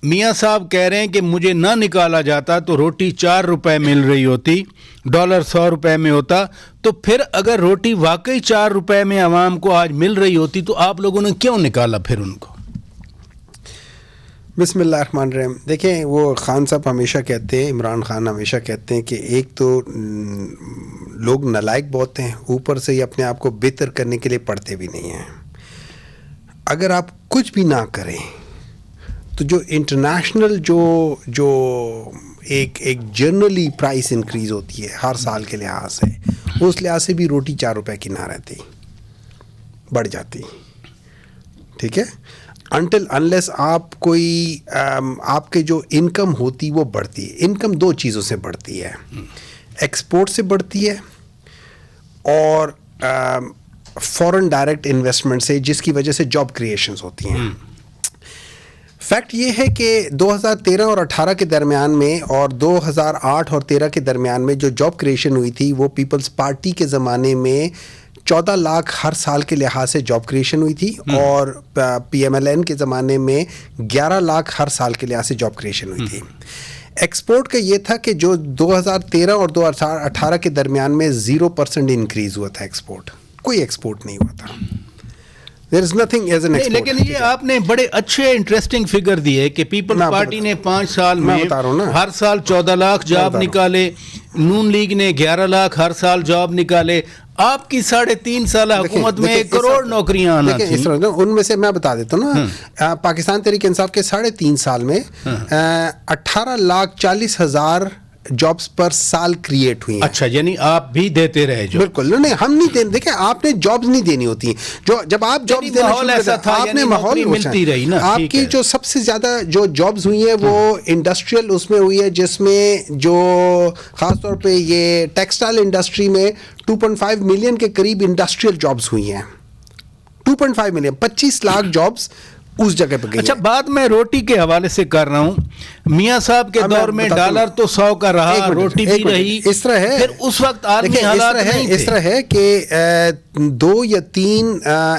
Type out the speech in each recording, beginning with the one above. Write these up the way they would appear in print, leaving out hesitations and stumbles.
میاں صاحب کہہ رہے ہیں کہ مجھے نہ نکالا جاتا تو روٹی 4 روپے مل رہی ہوتی, ڈالر 100 روپے میں ہوتا, تو پھر اگر روٹی واقعی 4 روپے میں عوام کو آج مل رہی ہوتی تو آپ لوگوں نے کیوں نکالا پھر ان کو؟ بسم اللہ الرحمن الرحیم. دیکھیں وہ خان صاحب ہمیشہ کہتے ہیں, عمران خان ہمیشہ کہتے ہیں کہ ایک تو لوگ نالائق بہت ہیں, اوپر سے یہ اپنے آپ کو بہتر کرنے کے لیے پڑھتے بھی نہیں ہیں. اگر آپ کچھ بھی نہ کریں تو جو انٹرنیشنل جو ایک جنرلی پرائس انکریز ہوتی ہے ہر سال کے لحاظ سے, اس لحاظ سے بھی روٹی 4 روپے کی نہ رہتی, بڑھ جاتی. ٹھیک ہے, انٹل انلیس آپ کوئی آپ کے جو انکم ہوتی وہ بڑھتی ہے. انکم 2 چیزوں سے بڑھتی ہے, ایکسپورٹ سے بڑھتی ہے اور فورن ڈائریکٹ انویسٹمنٹ سے, جس کی وجہ سے جاب کریشنز ہوتی ہیں. فیکٹ یہ ہے کہ 2013 اور 18 کے درمیان میں اور 2008 اور 13 کے درمیان میں جو جاب کریشن ہوئی تھی وہ پیپلز پارٹی کے زمانے میں 14 لاکھ ہر سال کے لحاظ سے جاب کریشن ہوئی تھی, اور پی ایم ایل این کے زمانے میں 11 لاکھ ہر سال کے لحاظ سے جاب کریشن ہوئی تھی. ایکسپورٹ کا یہ تھا کہ جو 2013 اور 2018 کے درمیان میں 0% انکریز ہوا تھا ایکسپورٹ, کوئی ایکسپورٹ نہیں ہوا تھا. There is nothing as an export. لیکن یہ آپ نے بڑے اچھے انٹرسٹنگ فگر دیے کہ پیپلز پارٹی نے 5 سال میں ہر سال 14 لاکھ جاب نکالے, نون لیگ نے 11 لاکھ ہر سال جاب نکالے, آپ کی 3.5 سالہ حکومت میں 1 کروڑ نوکریاں آنا تھیں. اس طرح ان میں سے میں بتا دیتا ہوں نا, پاکستان تحریک انصاف کے 3.5 سال میں 18,40,000 جابس پر سال کریٹ ہوئی ہیں. اچھا, یعنی آپ بھی دیتے رہے جو؟ بالکل نہیں, ہم نہیں دیتے. دیکھیں آپ نے جابز نہیں دینی ہوتی ہیں, جو جب آپ جابز دینا شروع کرتے ہیں آپ نے ماحول ملتی رہی نا. آپ کی جو سب سے زیادہ جو جابز ہوئی ہیں وہ انڈسٹریل اس میں ہوئی ہے, جس میں جو خاص طور پہ یہ ٹیکسٹائل انڈسٹری میں 2.5 ملین کے قریب انڈسٹریل جابز ہوئی ہیں. 2.5 ملین, 25 لاکھ جابز اس جگہ پہ گئی. اچھا, بات میں روٹی کے حوالے سے کر رہا ہوں. میاں صاحب کے دور میں ڈالر تو 100 کا رہا, روٹی بھی رہی. اس طرح ہے, پھر اس وقت آدمی حالات نہیں تھے. اس طرح ہے کہ 2 یا 3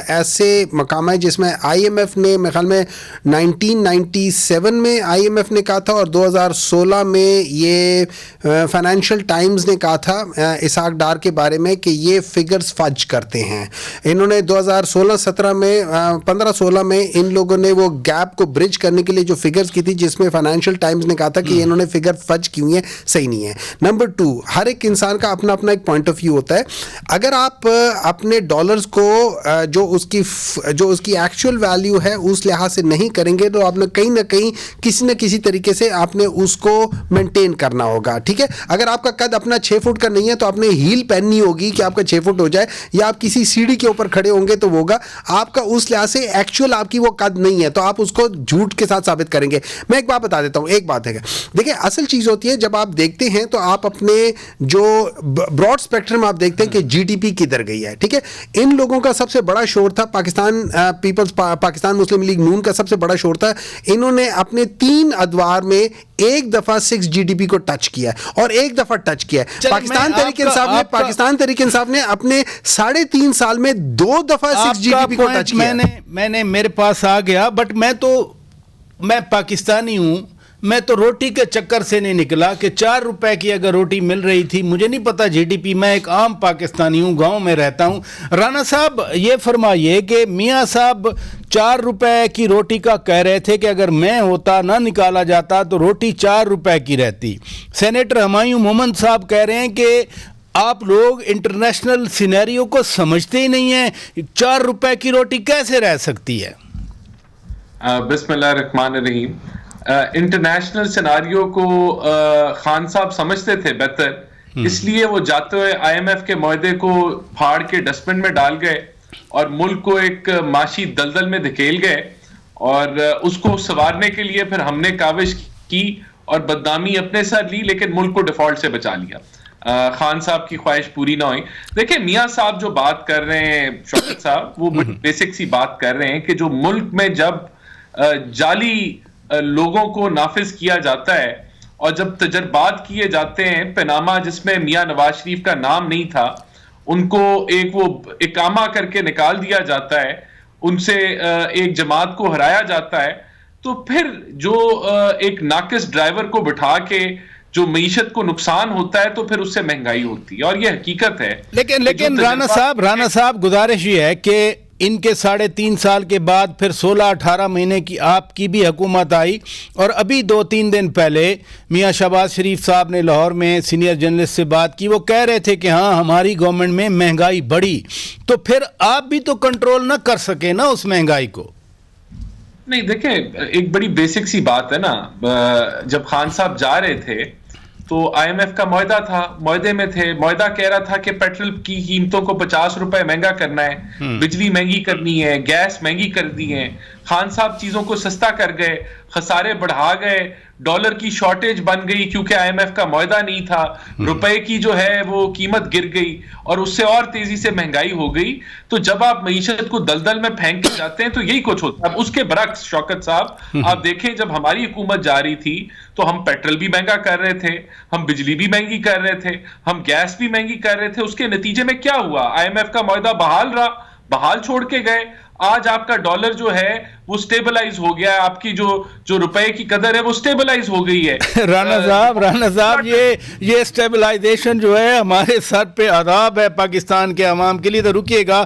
ایسے مقام ہیں جس میں آئی ایم ایف نے میرے خیال میں 1997 میں آئی ایم ایف نے کہا تھا, اور 2016 میں یہ فائنینشیل ٹائمز نے کہا تھا اسحاق ڈار کے بارے میں کہ یہ فگرز فج کرتے ہیں. انہوں نے 2016-17 میں 15-16 میں ان لوگوں نے وہ گیپ کو برج کرنے کے لیے جو فگرز کی تھی, جس میں فائنینشیل ٹائمز نے کہا تھا کہ انہوں نے فگر فج کی ہوئی ہیں, صحیح نہیں ہے. نمبر 2, ہر ایک انسان کا اپنا اپنا ایک پوائنٹ آف ویو ہوتا ہے. اگر آپ اپنے ڈالرز کو جو اس کی ایکچوئل ویلیو ہے اس لحاظ سے نہیں کریں گے تو آپ نے کہیں نہ کہیں کسی نہ کسی طریقے سے آپ نے اس کو مینٹین کرنا ہوگا. ٹھیک ہے, اگر آپ کا قد اپنا 6 فٹ کا نہیں ہے تو آپ نے ہیل پہننی ہوگی کہ آپ کا 6 فٹ ہو جائے, یا آپ کسی سیڑھی کے اوپر کھڑے ہوں گے تو ہوگا. آپ کا اس لحاظ سے ایکچوئل آپ کی وہ قد نہیں ہے تو آپ اس کو جھوٹ کے ساتھ ثابت کریں گے. میں ایک بات بتا دیتا ہوں, ایک بات ہے, دیکھیں اصل چیز ہوتی ہے جب آپ دیکھتے ہیں تو آپ اپنے جو براڈ اسپیکٹرم آپ دیکھتے ہیں کہ جی ڈی پی کدھر گئی ہے. ٹھیک ہے, ان لوگوں کا سب سے بڑا شور تھا پاکستان مسلم لیگ نون کا سب سے بڑا شور تھا. انہوں نے اپنے 3 ادوار میں ایک دفعہ 6 جی ڈی پی کو ٹچ کیا اور ایک دفعہ ٹچ کیا. پاکستان تحریک انصاف نے اپنے 3.5 سال میں 2 دفعہ 6 جی ڈی پی کو ٹچ کیا. میں نے میرے پاس آ گیا, بٹ میں پاکستانی ہوں, میں تو روٹی کے چکر سے نہیں نکلا کہ 4 روپے کی اگر روٹی مل رہی تھی, مجھے نہیں پتا جی ڈی پی. میں ایک عام پاکستانی ہوں, گاؤں میں رہتا ہوں. رانا صاحب یہ فرمائیے کہ میاں صاحب 4 روپے کی روٹی کا کہہ رہے تھے کہ اگر میں ہوتا نہ نکالا جاتا تو روٹی 4 روپے کی رہتی. سینیٹر ہمایوں محمد صاحب کہہ رہے ہیں کہ آپ لوگ انٹرنیشنل سینیریو کو سمجھتے ہی نہیں ہیں, 4 روپے کی روٹی کیسے رہ سکتی ہے؟ بسم اللہ الرحمن الرحیم. انٹرنیشنل سیناریو کو خان صاحب سمجھتے تھے بہتر, اس لیے وہ جاتے ہوئے آئی ایم ایف کے معاہدے کو پھاڑ کے ڈسٹ بن میں ڈال گئے اور ملک کو ایک معاشی دلدل میں دھکیل گئے, اور اس کو سنوارنے کے لیے پھر ہم نے کاوش کی اور بدنامی اپنے ساتھ لی, لیکن ملک کو ڈیفالٹ سے بچا لیا. خان صاحب کی خواہش پوری نہ ہوئی. دیکھیں میاں صاحب جو بات کر رہے ہیں, شوکت صاحب, وہ بیسک سی بات کر رہے ہیں کہ جو ملک میں جب جعلی لوگوں کو نافذ کیا جاتا ہے اور جب تجربات کیے جاتے ہیں پیناما جس میں میاں نواز شریف کا نام نہیں تھا, ان کو ایک وہ اقامہ کر کے نکال دیا جاتا ہے, ان سے ایک جماعت کو ہرایا جاتا ہے, تو پھر جو ایک ناقص ڈرائیور کو بٹھا کے جو معیشت کو نقصان ہوتا ہے تو پھر اس سے مہنگائی ہوتی ہے، اور یہ حقیقت ہے. لیکن رانا صاحب گزارش یہ ہے کہ ان کے 3.5 سال کے بعد پھر 16-18 مہینے کی آپ کی بھی حکومت آئی، اور ابھی 2-3 دن پہلے میاں شہباز شریف صاحب نے لاہور میں سینئر جرنلسٹ سے بات کی، وہ کہہ رہے تھے کہ ہاں ہماری گورنمنٹ میں مہنگائی بڑھی، تو پھر آپ بھی تو کنٹرول نہ کر سکے نا اس مہنگائی کو. نہیں دیکھیں، ایک بڑی بیسک سی بات ہے نا، جب خان صاحب جا رہے تھے تو آئی ایم ایف کا معاہدہ تھا، معاہدے میں تھے، معاہدہ کہہ رہا تھا کہ پیٹرول کی قیمتوں کو 50 روپے مہنگا کرنا ہے، بجلی مہنگی کرنی ہے، گیس مہنگی کر دی ہے. خان صاحب چیزوں کو سستا کر گئے، خسارے بڑھا گئے، ڈالر کی شارٹیج بن گئی کیونکہ آئی ایم ایف کا معاہدہ نہیں تھا، روپے کی جو ہے وہ قیمت گر گئی اور اس سے اور تیزی سے مہنگائی ہو گئی. تو جب آپ معیشت کو دلدل میں پھینک کے جاتے ہیں تو یہی کچھ ہوتا ہے. اب اس کے برعکس شوکت صاحب آپ دیکھیں، جب ہماری حکومت جا رہی تھی تو ہم پیٹرول بھی مہنگا کر رہے تھے، ہم بجلی بھی مہنگی کر رہے تھے، ہم گیس بھی مہنگی کر رہے تھے. اس کے نتیجے میں کیا ہوا؟ آئی ایم ایف کا معاہدہ بحال رہا، بحال چھوڑ کے گئے. آج آپ کا ڈالر جو ہے وہ سٹیبلائز ہو گیا ہے، آپ کی جو روپے کی قدر ہے وہ سٹیبلائز ہو گئی ہے. رانا صاحب یہ سٹیبلائزیشن جو ہے ہمارے سر پہ عذاب ہے پاکستان کے عوام کے لیے. تو رکیے گا،